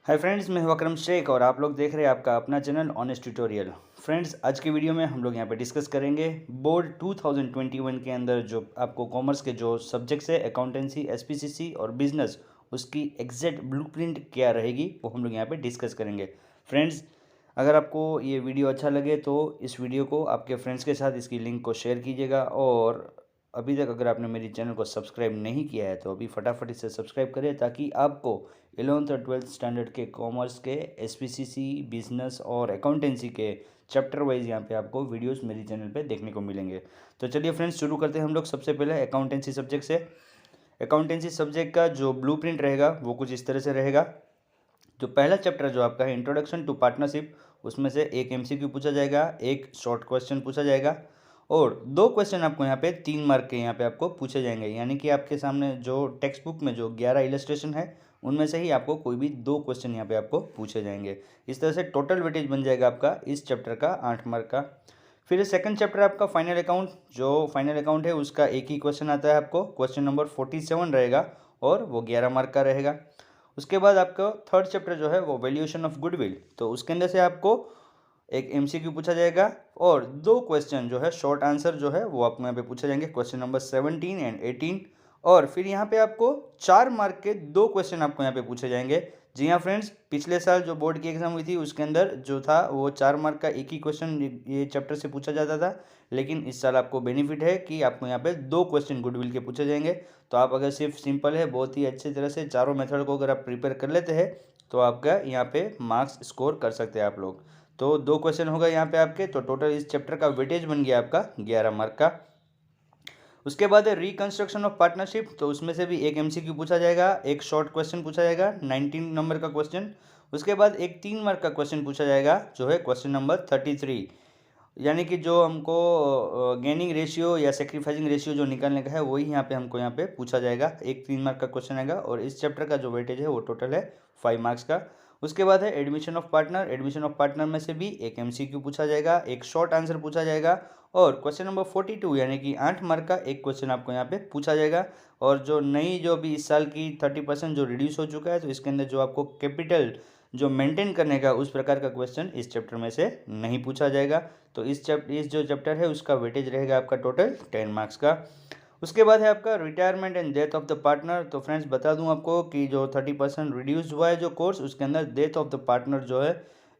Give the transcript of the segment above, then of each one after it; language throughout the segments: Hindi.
हाय फ्रेंड्स, मैं हूं अकरम शेख और आप लोग देख रहे हैं आपका अपना चैनल ऑनेस्ट ट्यूटोरियल। फ्रेंड्स, आज की वीडियो में हम लोग यहां पे डिस्कस करेंगे बोर्ड 2021 के अंदर जो आपको कॉमर्स के जो सब्जेक्ट्स है अकाउंटेंसी, एसपीसीसी और बिजनेस, उसकी एग्जैक्ट ब्लूप्रिंट क्या रहेगी वो हम लोग यहां पे डिस्कस करेंगे। फ्रेंड्स, अगर आपको ये वीडियो अच्छा लगे तो इस वीडियो को आपके फ्रेंड्स के साथ इसकी लिंक को शेयर कीजिएगा और अभी तक अगर आपने मेरी चैनल को सब्सक्राइब नहीं किया है तो अभी फटाफट इसे सब्सक्राइब करें ताकि आपको 11th और 12th स्टैंडर्ड के कॉमर्स के एसपीसीसी, बिजनेस और अकाउंटेंसी के चैप्टर वाइज यहाँ पे आपको वीडियोस मेरी चैनल पे देखने को मिलेंगे। तो चलिए फ्रेंड्स, शुरू करते हैं हम लोग सबसे पहले अकाउंटेंसी सब्जेक्ट से। अकाउंटेंसी सब्जेक्ट का जो ब्लूप्रिंट रहेगा वो कुछ इस तरह से रहेगा। जो पहला चैप्टर जो आपका है इंट्रोडक्शन टू पार्टनरशिप, उसमें से एक एमसीक्यू पूछा जाएगा, एक शॉर्ट क्वेश्चन पूछा जाएगा और दो क्वेश्चन आपको यहाँ पे 3 मार्क के यहाँ पे आपको पूछे जाएंगे। यानी कि आपके सामने जो टेक्स्ट बुक में जो 11 इलस्ट्रेशन है उनमें से ही आपको कोई भी दो क्वेश्चन यहाँ पे आपको पूछे जाएंगे। इस तरह से टोटल वेटेज बन जाएगा आपका इस चैप्टर का 8 मार्क का। फिर सेकंड चैप्टर आपका फाइनल अकाउंट, जो फाइनल अकाउंट है उसका एक ही क्वेश्चन आता है आपको, क्वेश्चन नंबर 47 रहेगा और वो 11 मार्क का रहेगा। उसके बाद आपका थर्ड चैप्टर जो है वो वैल्यूएशन ऑफ गुडविल, तो उसके अंदर से आपको एक एमसीक्यू पूछा जाएगा और दो क्वेश्चन जो है शॉर्ट आंसर जो है वो आपको यहाँ पे पूछे जाएंगे, क्वेश्चन नंबर 17 एंड 18। और फिर यहाँ पे आपको 4 मार्क के दो क्वेश्चन आपको यहाँ पे पूछे जाएंगे। जी हाँ फ्रेंड्स, पिछले साल जो बोर्ड की एग्जाम हुई थी उसके अंदर जो था वो 4 मार्क का एक ही क्वेश्चन ये चैप्टर से पूछा जाता था, लेकिन इस साल आपको बेनिफिट है कि आपको यहाँ पे दो क्वेश्चन गुडविल के पूछे जाएंगे। तो आप अगर सिर्फ सिंपल है, बहुत ही अच्छी तरह से चारों मेथड को अगर आप प्रिपेयर कर लेते हैं तो आपका यहाँ पे मार्क्स स्कोर कर सकते हैं आप लोग। तो दो क्वेश्चन होगा यहाँ पे आपके, तो टोटल इस चैप्टर का वेटेज बन गया आपका 11 मार्क का। उसके बाद है रिकंस्ट्रक्शन ऑफ पार्टनरशिप, तो उसमें से भी एक एमसीक्यू पूछा जाएगा, एक शॉर्ट क्वेश्चन पूछा जाएगा 19 नंबर का क्वेश्चन। उसके बाद एक 3 मार्क का क्वेश्चन पूछा जाएगा जो है क्वेश्चन नंबर 33। यानी कि जो हमको गेनिंग रेशियो या सेक्रीफाइसिंग रेशियो जो निकालने का है वही यहाँ पे हमको यहाँ पे पूछा जाएगा। एक 3 मार्क का क्वेश्चन आएगा और इस चैप्टर का जो वेटेज है वो टोटल है 5 मार्क्स का। उसके बाद है admission of partner, admission of partner में से भी एक एमसीक्यू पूछा जाएगा, एक शॉर्ट आंसर पूछा जाएगा और क्वेश्चन नंबर 42 यानी कि 8 मार्क का एक क्वेश्चन आपको यहाँ पे पूछा जाएगा। और जो नई जो भी इस साल की 30% जो रिड्यूस हो चुका है तो इसके अंदर जो आपको कैपिटल जो मेंटेन करने का उस प्रकार का क्वेश्चन इस चैप्टर में से नहीं पूछा जाएगा। तो इस जो चैप्टर है उसका वेटेज रहेगा आपका टोटल 10 मार्क्स का। उसके बाद है आपका retirement and death of the partner. तो फ्रेंड्स बता दूं आपको कि जो 30% रिड्यूस हुआ है जो कोर्स, उसके अंदर डेथ ऑफ द पार्टनर जो है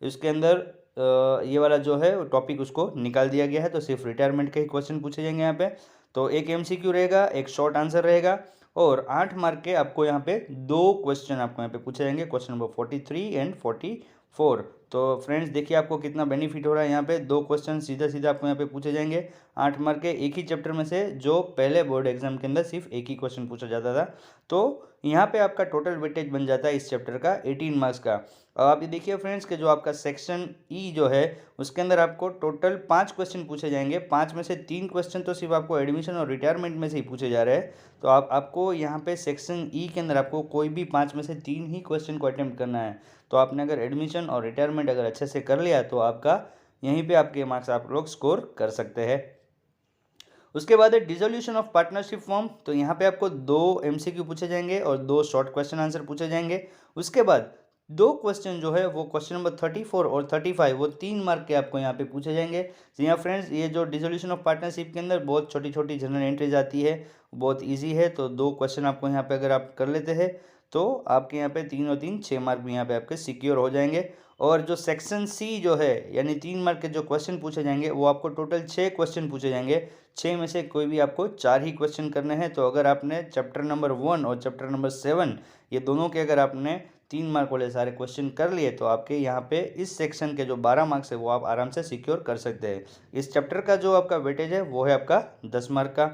उसके अंदर ये वाला जो है टॉपिक उसको निकाल दिया गया है। तो सिर्फ रिटायरमेंट के ही क्वेश्चन पूछे जाएंगे यहाँ पे। तो एक एमसीक्यू रहेगा, एक शॉर्ट आंसर रहेगा और 8 मार्क के आपको यहाँ पे दो क्वेश्चन आपको यहाँ पे पूछे जाएंगे, क्वेश्चन नंबर 43 एंड 44। तो फ्रेंड्स देखिए आपको कितना बेनिफिट हो रहा है, यहाँ पे दो क्वेश्चन सीधा सीधा आपको यहाँ पे पूछे जाएंगे 8 मार्क के एक ही चैप्टर में से, जो पहले बोर्ड एग्जाम के अंदर सिर्फ एक ही क्वेश्चन पूछा जाता था। तो यहाँ पे आपका टोटल वेटेज बन जाता है इस चैप्टर का 18 मार्क्स का। अब आप ये देखिए फ्रेंड्स कि जो आपका सेक्शन ई जो है उसके अंदर आपको टोटल 5 क्वेश्चन पूछे जाएंगे, 5 में से 3 क्वेश्चन तो सिर्फ आपको एडमिशन और रिटायरमेंट में से ही पूछे जा रहे हैं। तो आपको यहाँ पे सेक्शन ई के अंदर आपको कोई भी 5 में से 3 ही क्वेश्चन को अटेम्प्ट करना है। तो आपने अगर एडमिशन और रिटायरमेंट अगर अच्छे से कर लिया तो आपका यहीं पे आपके मार्क्स आप लोग स्कोर कर सकते हैं। उसके बाद है डिसोल्यूशन ऑफ पार्टनरशिप फॉर्म, तो यहाँ पे आपको दो एमसीक्यू पूछे जाएंगे और दो शॉर्ट क्वेश्चन आंसर पूछे जाएंगे। उसके बाद दो क्वेश्चन जो है वो क्वेश्चन नंबर 34 और 35 वो 3 मार्क के आपको यहाँ पे पूछे जाएंगे। जी हाँ फ्रेंड्स, ये जो डिसोल्यूशन ऑफ पार्टनरशिप के अंदर बहुत छोटी छोटी जनरल एंट्रीज आती है, बहुत ईजी है। तो दो क्वेश्चन आपको यहाँ पे अगर आप कर लेते हैं तो आपके यहाँ पे 3 और 3 6 मार्क भी यहाँ पे आपके सिक्योर हो जाएंगे। और जो सेक्शन सी जो है यानी 3 मार्क के जो क्वेश्चन पूछे जाएंगे वो आपको टोटल 6 क्वेश्चन पूछे जाएंगे, 6 में से कोई भी आपको 4 ही क्वेश्चन करने हैं। तो अगर आपने चैप्टर नंबर 1 और चैप्टर नंबर 7 ये दोनों के अगर आपने 3 मार्क वाले सारे क्वेश्चन कर लिए तो आपके यहाँ पे इस सेक्शन के जो 12 मार्क्स है वो आप आराम से सिक्योर कर सकते हैं। इस चैप्टर का जो आपका वेटेज है वो है आपका 10 मार्क का।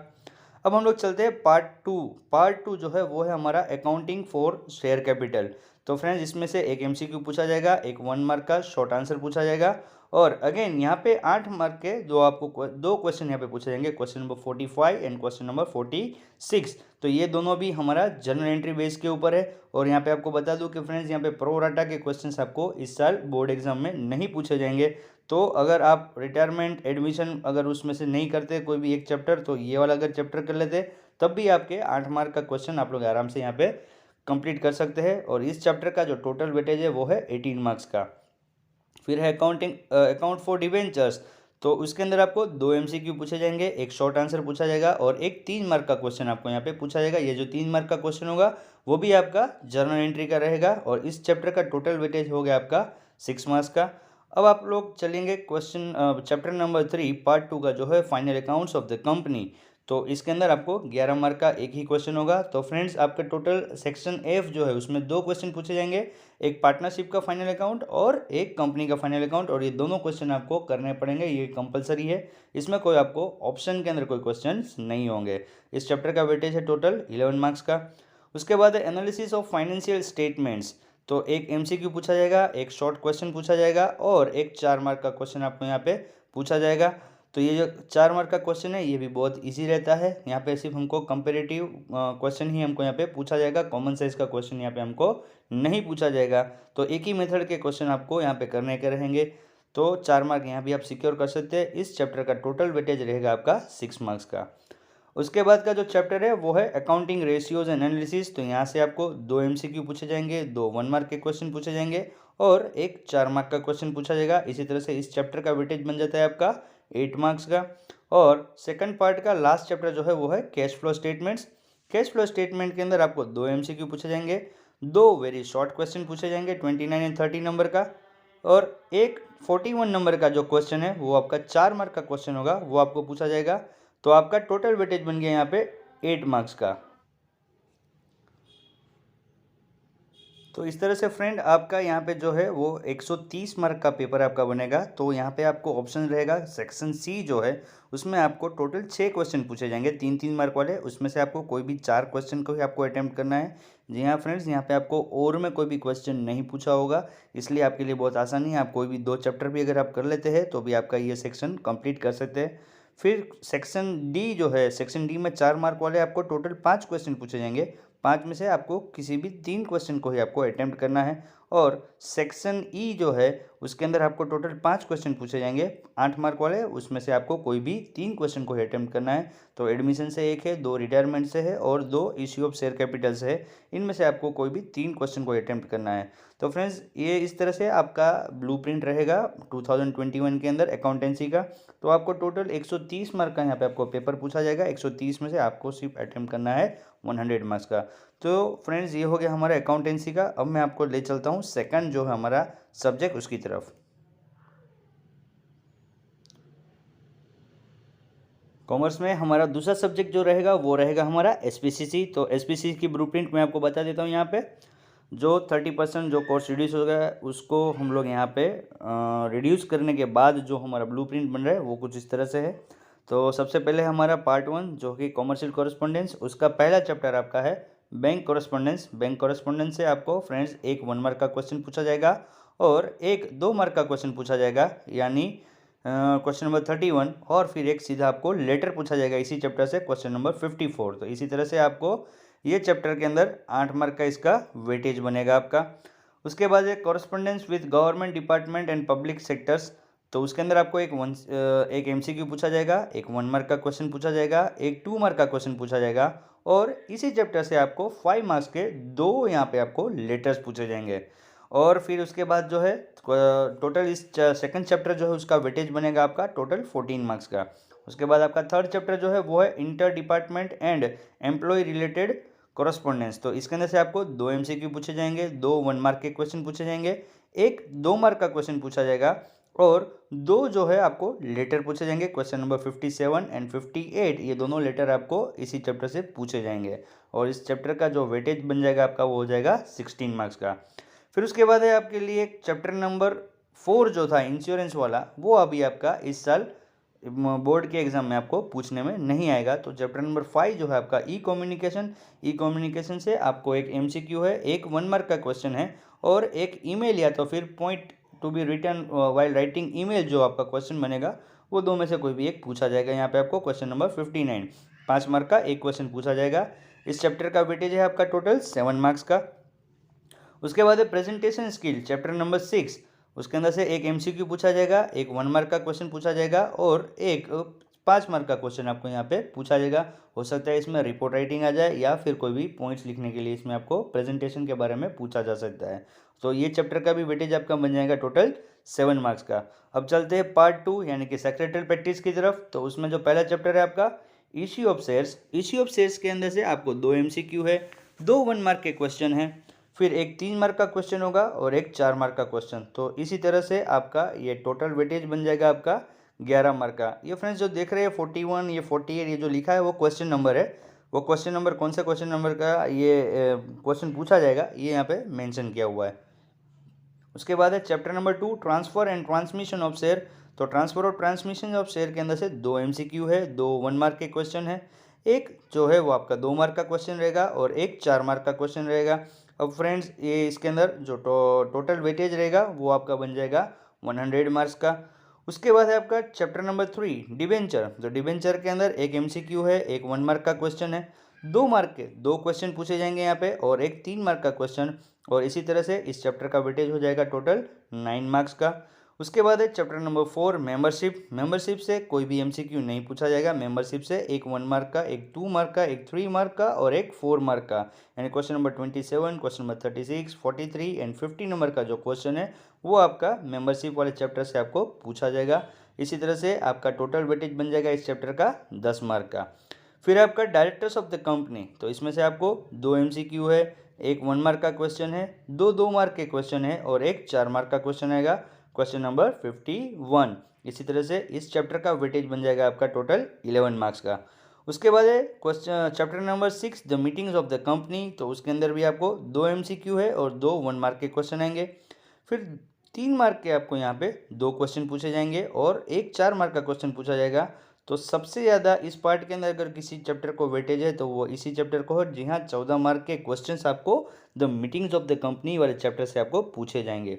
अब हम लोग चलते हैं पार्ट टू जो है वो है हमारा अकाउंटिंग फॉर शेयर कैपिटल। तो फ्रेंड्स इसमें से एक एमसीक्यू पूछा जाएगा, एक 1 मार्क का शॉर्ट आंसर पूछा जाएगा और अगेन यहाँ पे 8 मार्क के जो आपको दो क्वेश्चन यहाँ पे पूछे जाएंगे, question number 45 and question number 46। तो ये दोनों भी हमारा जनरल एंट्री बेस के ऊपर है। और यहाँ पे आपको बता दूं कि फ्रेंड्स यहाँ पे प्रो राटा के क्वेश्चंस आपको इस साल बोर्ड एग्जाम में नहीं पूछे जाएंगे। तो अगर आप रिटायरमेंट एडमिशन अगर उसमें से नहीं करते कोई भी एक चैप्टर, तो ये वाला अगर चैप्टर कर लेते तब भी आपके 8 मार्क का क्वेश्चन आप लोग आराम से यहाँ पे कंप्लीट कर सकते हैं और इस चैप्टर का जो टोटल वेटेज है वो है 18 मार्क्स का। फिर है अकाउंट फॉर डिवेंचर्स, तो उसके अंदर आपको 2 एमसीक्यू पूछे जाएंगे, एक शॉर्ट आंसर पूछा जाएगा और एक 3 मार्क का क्वेश्चन आपको यहाँ पे पूछा जाएगा। ये जो 3 मार्क का क्वेश्चन होगा वो भी आपका जर्नल एंट्री का रहेगा और इस चैप्टर का टोटल वेटेज हो गया आपका 6 मार्क्स का। अब आप लोग चलेंगे क्वेश्चन चैप्टर नंबर 3 पार्ट 2 का जो है final accounts of the company, तो इसके अंदर आपको 11 मार्क का एक ही क्वेश्चन होगा। तो फ्रेंड्स आपका टोटल सेक्शन एफ जो है उसमें 2 क्वेश्चन पूछे जाएंगे, एक पार्टनरशिप का फाइनल अकाउंट और एक कंपनी का फाइनल अकाउंट, और ये दोनों क्वेश्चन आपको करने पड़ेंगे, ये कंपलसरी है। इसमें कोई आपको ऑप्शन के अंदर कोई क्वेश्चन नहीं होंगे। इस चैप्टर का वेटेज है टोटल 11 मार्क्स का। उसके बाद है एनालिसिस ऑफ फाइनेंशियल स्टेटमेंट्स, तो एक एमसीक्यू पूछा जाएगा, एक शॉर्ट क्वेश्चन पूछा जाएगा और एक 4 मार्क का क्वेश्चन आपको यहाँ पे पूछा जाएगा। तो ये जो 4 मार्क का क्वेश्चन है ये भी बहुत इजी रहता है। यहाँ पे सिर्फ हमको कंपेरेटिव क्वेश्चन ही हमको यहाँ पे पूछा जाएगा, कॉमन साइज का क्वेश्चन यहाँ पे हमको नहीं पूछा जाएगा। तो एक ही मेथड के क्वेश्चन आपको यहाँ पे करने के रहेंगे। तो 4 मार्क यहाँ भी आप सिक्योर कर सकते हैं। इस चैप्टर का टोटल वेटेज रहेगा आपका 6 मार्क्स का। उसके बाद का जो चैप्टर है वो है अकाउंटिंग रेशियोज एंड एनालिसिस, तो यहाँ से आपको 2 एमसीक्यू पूछे जाएंगे, 2 1 मार्क के क्वेश्चन पूछे जाएंगे और एक 4 मार्क का क्वेश्चन पूछा जाएगा। इसी तरह से इस चैप्टर का वेटेज बन जाता है आपका 8 मार्क्स का। और सेकंड पार्ट का लास्ट चैप्टर जो है वो है cash flow statements. Cash flow statement के अंदर आपको 2 एमसीक्यू पूछे जाएंगे, 2 वेरी शॉर्ट क्वेश्चन पूछे जाएंगे 29 एंड 30 नंबर का, और एक 41 नंबर का जो क्वेश्चन है वो आपका 4 मार्क का क्वेश्चन होगा, वो आपको पूछा जाएगा। तो आपका टोटल वेटेज बन गया यहाँ पे 8 मार्क्स का। तो इस तरह से फ्रेंड आपका यहाँ पे जो है वो 130 मार्क का पेपर आपका बनेगा। तो यहाँ पे आपको ऑप्शन रहेगा सेक्शन सी जो है उसमें आपको टोटल 6 क्वेश्चन पूछे जाएंगे 3-3 मार्क वाले, उसमें से आपको कोई भी 4 क्वेश्चन को ही आपको अटेम्प्ट करना है। जी हाँ फ्रेंड्स, यहाँ पे आपको और में कोई भी क्वेश्चन नहीं पूछा होगा, इसलिए आपके लिए बहुत आसानी है। आप कोई भी 2 चैप्टर भी अगर आप कर लेते हैं तो भी आपका ये सेक्शन कंप्लीट कर सकते हैं। फिर सेक्शन डी जो है, सेक्शन डी में 4 मार्क वाले आपको टोटल 5 क्वेश्चन पूछे जाएंगे, 5 में से आपको किसी भी 3 क्वेश्चन को ही आपको अटेम्प्ट करना है। और सेक्शन ई जो है उसके अंदर आपको टोटल 5 क्वेश्चन पूछे जाएंगे 8 मार्क वाले, उसमें से आपको कोई भी 3 क्वेश्चन को ही अटेम्प्ट करना है। तो एडमिशन से एक है, 2 रिटायरमेंट से है और 2 इश्यू ऑफ शेयर कैपिटल से है, इनमें से आपको कोई भी 3 क्वेश्चन को अटेम्प्ट करना है। तो फ्रेंड्स ये इस तरह से आपका ब्लूप्रिंट रहेगा 2021 के अंदर अकाउंटेंसी का। तो आपको टोटल 130 मार्क का यहाँ पे आपको पेपर पूछा जाएगा, 130 में से आपको सिर्फ अटेम्प्ट करना है 100 मार्क्स का। तो फ्रेंड्स ये हो गया हमारा अकाउंटेंसी का। अब मैं आपको ले चलता हूँ सेकंड जो है हमारा सब्जेक्ट उसकी तरफ। कॉमर्स में हमारा दूसरा सब्जेक्ट जो रहेगा वो रहेगा हमारा एसपीसीसी। तो एसपीसीसी की ब्लूप्रिंट मैं आपको बता देता हूँ। यहाँ पे जो 30% जो कोर्स रिड्यूस हो गया उसको हम लोग यहाँ पे रिड्यूस करने के बाद जो हमारा ब्लूप्रिंट बन रहा है वो कुछ इस तरह से है। तो सबसे पहले हमारा पार्ट 1 जो कि कॉमर्शियल कॉरेस्पॉन्डेंस, उसका पहला चैप्टर आपका है बैंक कॉरेस्पॉन्डेंस। बैंक कॉरेस्पॉन्डेंस से आपको फ्रेंड्स एक 1 मार्क का क्वेश्चन पूछा जाएगा और एक 2 मार्क का क्वेश्चन पूछा जाएगा, यानी क्वेश्चन नंबर 31, और फिर एक सीधा आपको लेटर पूछा जाएगा इसी चैप्टर से क्वेश्चन नंबर 54। तो इसी तरह से आपको ये चैप्टर के अंदर 8 मार्क का इसका वेटेज बनेगा आपका। उसके बाद एक correspondence with government department and public sectors, तो उसके अंदर आपको एक एमसीक्यू पूछा जाएगा, एक 1 मार्क का क्वेश्चन पूछा जाएगा, एक 2 मार्क का क्वेश्चन पूछा जाएगा और इसी चैप्टर से आपको 5 मार्क्स के 2 यहाँ पे आपको लेटर्स पूछे जाएंगे। और फिर उसके बाद जो है टोटल इस सेकंड चैप्टर जो है उसका वेटेज बनेगा आपका टोटल 14 मार्क्स का। उसके बाद आपका थर्ड चैप्टर जो है वो है inter department and employ related correspondence. तो इसके अंदर से आपको 2 एमसीक्यू पूछे जाएंगे, 2 1 मार्क के क्वेश्चन पूछे जाएंगे, एक 2 मार्क का क्वेश्चन पूछा जाएगा और 2 जो है आपको लेटर पूछे जाएंगे। क्वेश्चन नंबर 57 एंड 58 ये दोनों लेटर आपको इसी चैप्टर से पूछे जाएंगे और इस चैप्टर का जो वेटेज बन जाएगा आपका वो हो जाएगा 16 मार्क्स का। फिर उसके बाद है आपके लिए चैप्टर नंबर 4 जो था इंश्योरेंस वाला, वो अभी आपका इस साल बोर्ड के एग्जाम में आपको पूछने में नहीं आएगा। तो चैप्टर नंबर 5 जो है आपका ई कम्युनिकेशन, ई कम्युनिकेशन से आपको एक एमसीक्यू है, एक 1 मार्क का क्वेश्चन है और एक ईमेल या तो फिर point to be written while writing email जो आपका क्वेश्चन बनेगा, वो 2 में से कोई भी एक पूछा जाएगा। यहाँ पे आपको क्वेश्चन नंबर 59 5 मार्क का एक क्वेश्चन पूछा जाएगा। इस चैप्टर का वेटेज है आपका टोटल 7 मार्क्स का। उसके बाद है प्रेजेंटेशन स्किल चैप्टर नंबर 6, उसके अंदर से एक एमसीक्यू पूछा जाएगा, एक 1 मार्क का क्वेश्चन पूछा जाएगा और एक 5 मार्क का क्वेश्चन आपको यहाँ पे पूछा जाएगा। हो सकता है इसमें रिपोर्ट राइटिंग आ जाए या फिर कोई भी पॉइंट्स लिखने के लिए इसमें आपको प्रेजेंटेशन के बारे में पूछा जा सकता है। तो ये चैप्टर का भी वेटेज आपका बन जाएगा टोटल 7 मार्क्स का। अब चलते हैं पार्ट 2 यानी कि सेक्रेटरियल प्रैक्टिस की तरफ। तो उसमें जो पहला चैप्टर है आपका issue of shares. Issue of shares के अंदर से आपको 2 MCQ है, 2 1 मार्क के क्वेश्चन हैं, फिर एक 3 मार्क का क्वेश्चन होगा और एक 4 मार्क का क्वेश्चन। तो इसी तरह से आपका ये टोटल वेटेज बन जाएगा आपका 11 मार्क का। ये फ्रेंड्स जो देख रहे हैं 41 ये 48 ये जो लिखा है वो क्वेश्चन नंबर है। वो क्वेश्चन नंबर कौन से क्वेश्चन नंबर का ये क्वेश्चन पूछा जाएगा ये यहाँ पे मेंशन किया हुआ है। उसके बाद है chapter number 2 transfer and transmission of share. तो ट्रांसफर और ट्रांसमिशन ऑफ शेयर के अंदर से 2 MCQ है, 2 1 मार्क के क्वेश्चन है, एक जो है वो आपका 2 मार्क का क्वेश्चन रहेगा और एक 4 मार्क का क्वेश्चन रहेगा। अब फ्रेंड्स ये इसके अंदर जो टोटल वेटेज रहेगा वो आपका बन जाएगा 100 मार्क्स का। उसके बाद है आपका चैप्टर नंबर 3 डिबेंचर। तो डिबेंचर के अंदर एक MCQ है, एक 1 मार्क का क्वेश्चन है, 2 मार्क के 2 क्वेश्चन पूछे जाएंगे यहाँ पे और एक 3 मार्क का क्वेश्चन। और इसी तरह से इस चैप्टर का वेटेज हो जाएगा टोटल 9 मार्क्स का। उसके बाद है चैप्टर नंबर 4 मेंबरशिप। मेंबरशिप से कोई भी MCQ नहीं पूछा जाएगा। मेंबरशिप से एक 1 मार्क का, एक 2 मार्क का, एक 3 मार्क का और एक 4 मार्क का, यानी question number 27, question number 36, 43 and 50 number का जो क्वेश्चन है वो आपका मेंबरशिप वाले चैप्टर से आपको पूछा जाएगा। इसी तरह से आपका टोटल वेटेज बन जाएगा इस चैप्टर का 10 मार्क का। फिर आपका डायरेक्टर्स ऑफ द कंपनी। तो इसमें से आपको 2 MCQ है, एक 1 मार्क का क्वेश्चन है, 2 मार्क के क्वेश्चन है और एक 4 मार्क का क्वेश्चन आएगा, क्वेश्चन नंबर 51। इसी तरह से इस चैप्टर का वेटेज बन जाएगा आपका टोटल 11 मार्क्स का। उसके बाद है question chapter number 6 the meetings of the company. तो उसके अंदर भी आपको 2 MCQ है और 2 1 मार्क के क्वेश्चन आएंगे। फिर 3 मार्क के आपको यहाँ पे 2 क्वेश्चन पूछे जाएंगे और एक 4 मार्क का क्वेश्चन पूछा जाएगा। तो सबसे ज़्यादा इस पार्ट के अंदर अगर किसी चैप्टर को वेटेज है तो वो इसी चैप्टर को है। जी हाँ, 14 मार्क के क्वेश्चंस आपको the meetings of the company वाले चैप्टर से आपको पूछे जाएंगे।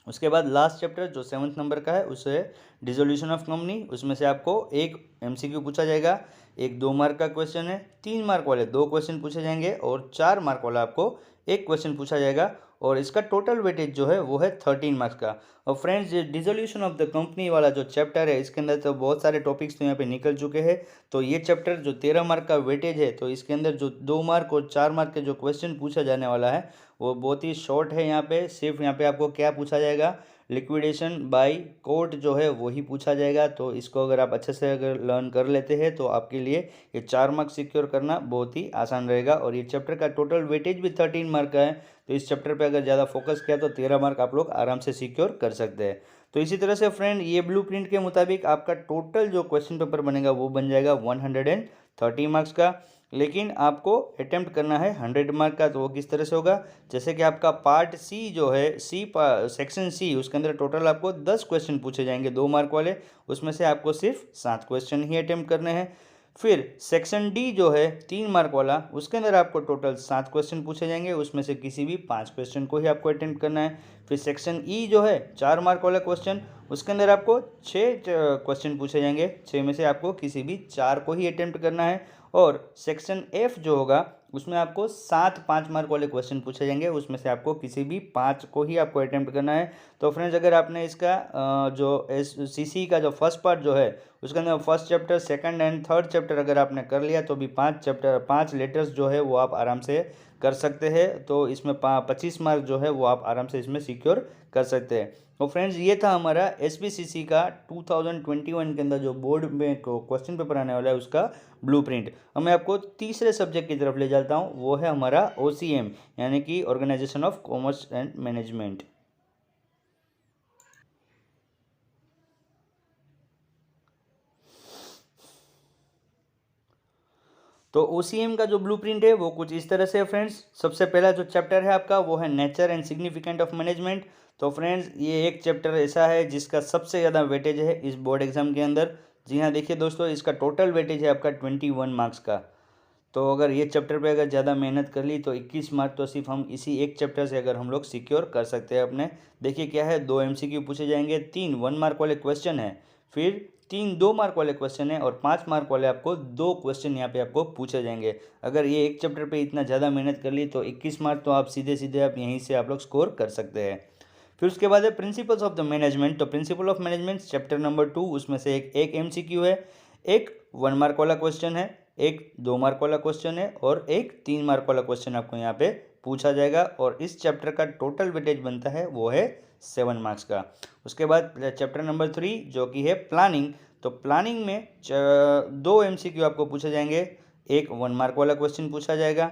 उसके बाद लास्ट चैप्टर जो 7th नंबर का है उसे डिसोल्यूशन ऑफ कंपनी। उसमें से आपको एक MCQ पूछा जाएगा, एक 2 मार्क का क्वेश्चन है, 3 मार्क वाले 2 क्वेश्चन पूछे जाएंगे और 4 मार्क वाला आपको एक क्वेश्चन पूछा जाएगा। और इसका टोटल वेटेज जो है वो है 13 मार्क्स का। और फ्रेंड्स ये डिसोल्यूशन ऑफ द कंपनी वाला जो चैप्टर है इसके अंदर तो बहुत सारे टॉपिक्स तो यहाँ पे निकल चुके हैं। तो ये चैप्टर जो 13 मार्क का वेटेज है तो इसके अंदर जो 2 मार्क और 4 मार्क के जो क्वेश्चन पूछा जाने वाला है वो बहुत ही शॉर्ट है। यहाँ पे सिर्फ यहाँ पे आपको क्या पूछा जाएगा, लिक्विडेशन बाय कोर्ट जो है वही पूछा जाएगा। तो इसको अगर आप अच्छे से अगर लर्न कर लेते हैं तो आपके लिए ये 4 मार्क सिक्योर करना बहुत ही आसान रहेगा। और ये चैप्टर का टोटल वेटेज भी 13 मार्क का है। तो इस चैप्टर पे अगर ज़्यादा फोकस किया तो 13 मार्क आप लोग आराम से सिक्योर कर सकते हैं। तो इसी तरह से फ्रेंड ये ब्लूप्रिंट के मुताबिक आपका टोटल जो क्वेश्चन पेपर बनेगा वो बन जाएगा 130 मार्क्स का। लेकिन आपको अटेम्प्ट करना है 100 मार्क का। तो वो किस तरह से होगा, जैसे कि आपका पार्ट सी जो है सेक्शन सी उसके अंदर टोटल आपको 10 क्वेश्चन पूछे जाएंगे 2 मार्क वाले, उसमें से आपको सिर्फ 7 क्वेश्चन ही अटेम्प्ट करने हैं। फिर सेक्शन डी जो है 3 मार्क वाला उसके अंदर आपको टोटल 7 क्वेश्चन पूछे जाएंगे, उसमें से किसी भी 5 क्वेश्चन को ही आपको अटेम्प्ट करना है। फिर सेक्शन ई जो है 4 मार्क वाला क्वेश्चन उसके अंदर आपको 6 क्वेश्चन पूछे जाएंगे, 6 में से आपको किसी भी 4 को ही अटेम्प्ट करना है। और सेक्शन एफ जो होगा उसमें आपको 7 5 मार्क वाले क्वेश्चन पूछे जाएंगे, उसमें से आपको किसी भी 5 को ही आपको अटेम्प्ट करना है। तो फ्रेंड्स अगर आपने इसका जो CC का जो फर्स्ट पार्ट जो है उसके अंदर first chapter second and third chapter अगर आपने कर लिया तो भी 5 लेटर्स जो है वो आप आराम से कर सकते हैं। तो इसमें 25 मार्क जो है वो आप आराम से इसमें सिक्योर कर सकते हैं। तो फ्रेंड्स ये था हमारा SPCC का 2021 के अंदर जो बोर्ड में क्वेश्चन पेपर आने वाला है उसका ब्लूप्रिंट। अब मैं आपको तीसरे सब्जेक्ट की तरफ ले जाता हूँ, वो है हमारा OCM यानी कि organisation of commerce and management. तो OCM का जो ब्लूप्रिंट है वो कुछ इस तरह से है फ्रेंड्स। सबसे पहला जो चैप्टर है आपका वो है nature and significant of management. तो फ्रेंड्स ये एक चैप्टर ऐसा है जिसका सबसे ज़्यादा वेटेज है इस बोर्ड एग्जाम के अंदर। जी हाँ, देखिए दोस्तों इसका टोटल वेटेज है आपका 21 मार्क्स का। तो अगर ये चैप्टर पे अगर ज़्यादा मेहनत कर ली तो 21 मार्क तो सिर्फ हम इसी एक चैप्टर से अगर हम लोग सिक्योर कर सकते हैं अपने। देखिए क्या है, 2 MCQ पूछे जाएंगे, 3 1 मार्क वाले क्वेश्चन है, फिर 3 2 मार्क वाले क्वेश्चन है और 5 मार्क वाले आपको 2 क्वेश्चन यहाँ पे आपको पूछे जाएंगे। अगर ये एक चैप्टर पे इतना ज़्यादा मेहनत कर ली तो 21 मार्क तो आप सीधे सीधे आप यहीं से आप लोग स्कोर कर सकते हैं। फिर उसके बाद है प्रिंसिपल्स ऑफ द मैनेजमेंट। तो principle of management chapter number 2 उसमें से एक MCQ है, एक 1 मार्क वाला क्वेश्चन है, एक 2 मार्क वाला क्वेश्चन है और एक 3 मार्क वाला क्वेश्चन आपको यहाँ पे पूछा जाएगा। और इस चैप्टर का टोटल वेटेज बनता है वो है 7 मार्क्स का। उसके बाद चैप्टर नंबर 3 जो कि है प्लानिंग। तो प्लानिंग में 2 MCQ आपको पूछे जाएंगे, एक 1 मार्क वाला क्वेश्चन पूछा जाएगा,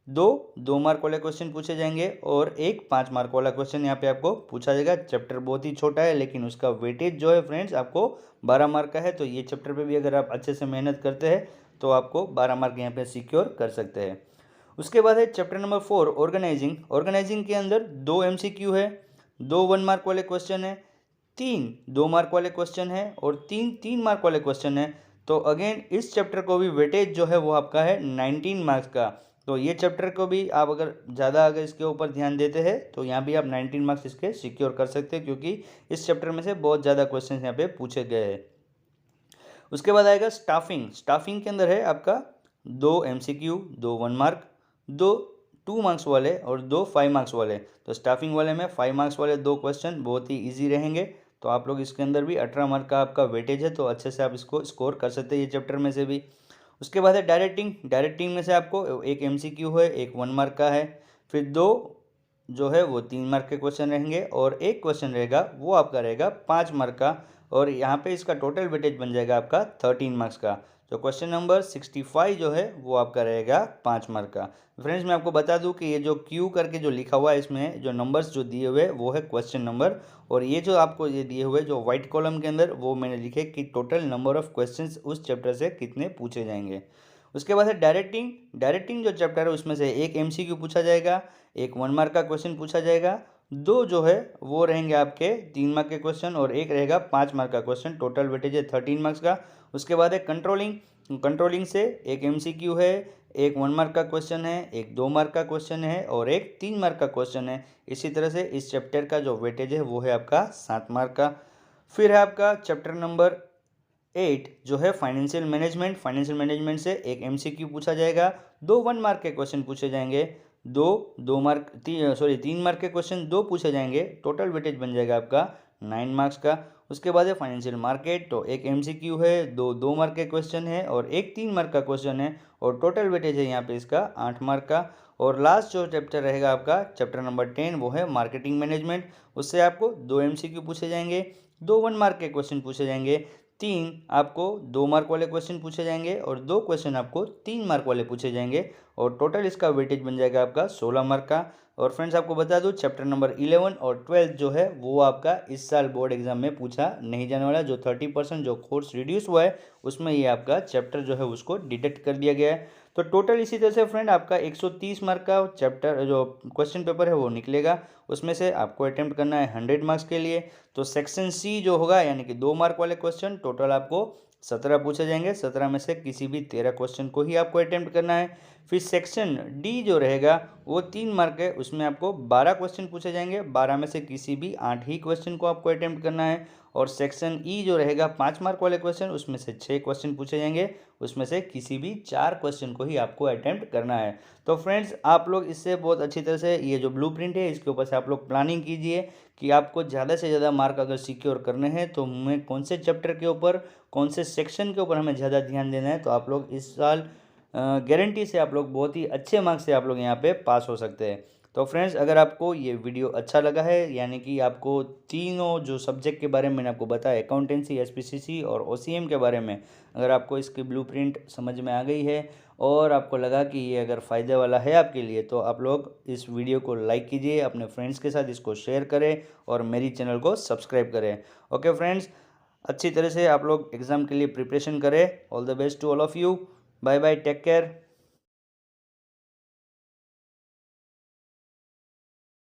2 मार्क वाले क्वेश्चन पूछे जाएंगे और एक 5 मार्क वाला क्वेश्चन यहाँ पे आपको पूछा जाएगा। चैप्टर बहुत ही छोटा है लेकिन उसका वेटेज जो है फ्रेंड्स आपको 12 मार्क का है। तो ये चैप्टर पे भी अगर आप अच्छे से मेहनत करते हैं तो आपको 12 मार्क यहाँ पे सिक्योर कर सकते हैं। उसके बाद है चैप्टर नंबर 4 ऑर्गेनाइजिंग। ऑर्गेनाइजिंग के अंदर 2 MCQ है, 2 1 मार्क वाले क्वेश्चन है, 3 2 मार्क वाले क्वेश्चन है और 3 मार्क वाले क्वेश्चन है। तो अगेन इस चैप्टर को भी वेटेज जो है वो आपका है 19 मार्क्स का। तो ये चैप्टर को भी आप अगर ज़्यादा अगर इसके ऊपर ध्यान देते हैं तो यहाँ भी आप 19 मार्क्स इसके सिक्योर कर सकते हैं, क्योंकि इस चैप्टर में से बहुत ज़्यादा क्वेश्चन यहाँ पे पूछे गए हैं। उसके बाद आएगा स्टाफिंग। स्टाफिंग के अंदर है आपका 2 MCQ, 2 1 मार्क, 2 मार्क्स वाले और 2 5 मार्क्स वाले। तो स्टाफिंग वाले में 5 मार्क्स वाले 2 क्वेश्चन बहुत ही इजी रहेंगे। तो आप लोग इसके अंदर भी 18 मार्क का आपका वेटेज है, तो अच्छे से आप इसको स्कोर कर सकते हैं ये चैप्टर में से भी। उसके बाद है डायरेक्टिंग। डायरेक्टिंग में से आपको एक MCQ है, एक 1 मार्क का है, फिर 2 जो है वो 3 मार्क के क्वेश्चन रहेंगे और एक क्वेश्चन रहेगा वो आपका रहेगा 5 मार्क का। और यहाँ पे इसका टोटल वेटेज बन जाएगा आपका 13 मार्क्स का। तो क्वेश्चन नंबर 65 जो है वो आपका रहेगा 5 मार्क का। फ्रेंड्स मैं आपको बता दूं कि ये जो क्यू करके जो लिखा हुआ है इसमें जो नंबर्स जो दिए हुए वो है क्वेश्चन नंबर, और ये जो आपको ये दिए हुए जो व्हाइट कॉलम के अंदर वो मैंने लिखे कि टोटल नंबर ऑफ क्वेश्चंस उस चैप्टर से कितने पूछे जाएंगे। उसके बाद है डायरेक्टिंग। डायरेक्टिंग जो चैप्टर है उसमें से एक MCQ पूछा जाएगा, एक 1 मार्क का क्वेश्चन पूछा जाएगा, 2 जो है वो रहेंगे आपके 3 मार्क के क्वेश्चन और एक रहेगा 5 मार्क का क्वेश्चन। टोटल वेटेज है 13 मार्क्स का। उसके बाद है कंट्रोलिंग। कंट्रोलिंग से एक MCQ है, एक 1 मार्क का क्वेश्चन है, एक 2 मार्क का क्वेश्चन है और एक 3 मार्क का क्वेश्चन है। इसी तरह से इस चैप्टर का जो वेटेज है वो है आपका 7 मार्क का। फिर है आपका चैप्टर नंबर 8 जो है फाइनेंशियल मैनेजमेंट। फाइनेंशियल मैनेजमेंट से एक MCQ पूछा जाएगा, 2 1 मार्क के क्वेश्चन पूछे जाएंगे, 2 मार्क 3 मार्क के क्वेश्चन 2 पूछे जाएंगे। टोटल वेटेज बन जाएगा आपका 9 मार्क्स का। उसके बाद है फाइनेंशियल मार्केट। तो एक MCQ है, 2 मार्क के क्वेश्चन है और एक 3 मार्क का क्वेश्चन है और टोटल वेटेज है यहाँ पे इसका 8 मार्क का। और लास्ट जो चैप्टर रहेगा आपका चैप्टर नंबर 10 वो है मार्केटिंग मैनेजमेंट। उससे आपको 2 MCQ पूछे जाएंगे, 2 1 मार्क के क्वेश्चन पूछे जाएंगे, 3 आपको 2 मार्क वाले क्वेश्चन पूछे जाएंगे और 2 क्वेश्चन आपको 3 मार्क वाले पूछे जाएंगे और टोटल इसका वेटेज बन जाएगा आपका 16 मार्क का। और फ्रेंड्स आपको बता दूं चैप्टर नंबर 11 और 12 जो है वो आपका इस साल बोर्ड एग्जाम में पूछा नहीं जाने वाला। जो 30% जो कोर्स रिड्यूस हुआ है उसमें ये आपका चैप्टर जो है उसको डिडक्ट कर दिया गया है। तो टोटल इसी तरह से फ्रेंड आपका 130 मार्क का चैप्टर जो क्वेश्चन पेपर है वो निकलेगा। उसमें से आपको अटेम्प्ट करना है 100 मार्क्स के लिए। तो सेक्शन C जो होगा यानी कि 2 मार्क वाले क्वेश्चन टोटल आपको 17 पूछे जाएंगे। 17 में से किसी भी 13 क्वेश्चन को ही आपको अटेम्प्ट करना है। फिर सेक्शन D जो रहेगा वो 3 मार्क है, उसमें आपको 12 क्वेश्चन पूछे जाएंगे। 12 में से किसी भी 8 ही क्वेश्चन को आपको अटेम्प्ट करना है। और सेक्शन E जो रहेगा 5 मार्क वाले क्वेश्चन, उसमें से 6 क्वेश्चन पूछे जाएंगे। उसमें से किसी भी 4 क्वेश्चन को ही आपको अटेम्प्ट करना है। तो फ्रेंड्स आप लोग इससे बहुत अच्छी तरह से ये जो ब्लूप्रिंट है इसके ऊपर से आप लोग प्लानिंग कीजिए कि आपको ज़्यादा से ज़्यादा मार्क अगर सिक्योर करने हैं तो हमें कौन से चैप्टर के ऊपर, कौन से सेक्शन के ऊपर हमें ज़्यादा ध्यान देना है। तो आप लोग इस साल गारंटी से आप लोग बहुत ही अच्छे मार्क्स से आप लोग यहाँ पे पास हो सकते हैं। तो फ्रेंड्स अगर आपको ये वीडियो अच्छा लगा है, यानी कि आपको तीनों जो सब्जेक्ट के बारे में मैंने आपको बताया, अकाउंटेंसी, SPCC और OCM के बारे में, अगर आपको इसकी ब्लूप्रिंट समझ में आ गई है और आपको लगा कि ये अगर फ़ायदे वाला है आपके लिए, तो आप लोग इस वीडियो को लाइक कीजिए, अपने फ्रेंड्स के साथ इसको शेयर करें और मेरी चैनल को सब्सक्राइब करें। ओके फ्रेंड्स, अच्छी तरह से आप लोग एग्ज़ाम के लिए प्रिपरेशन करें। All the best to all of you. Bye bye, take care.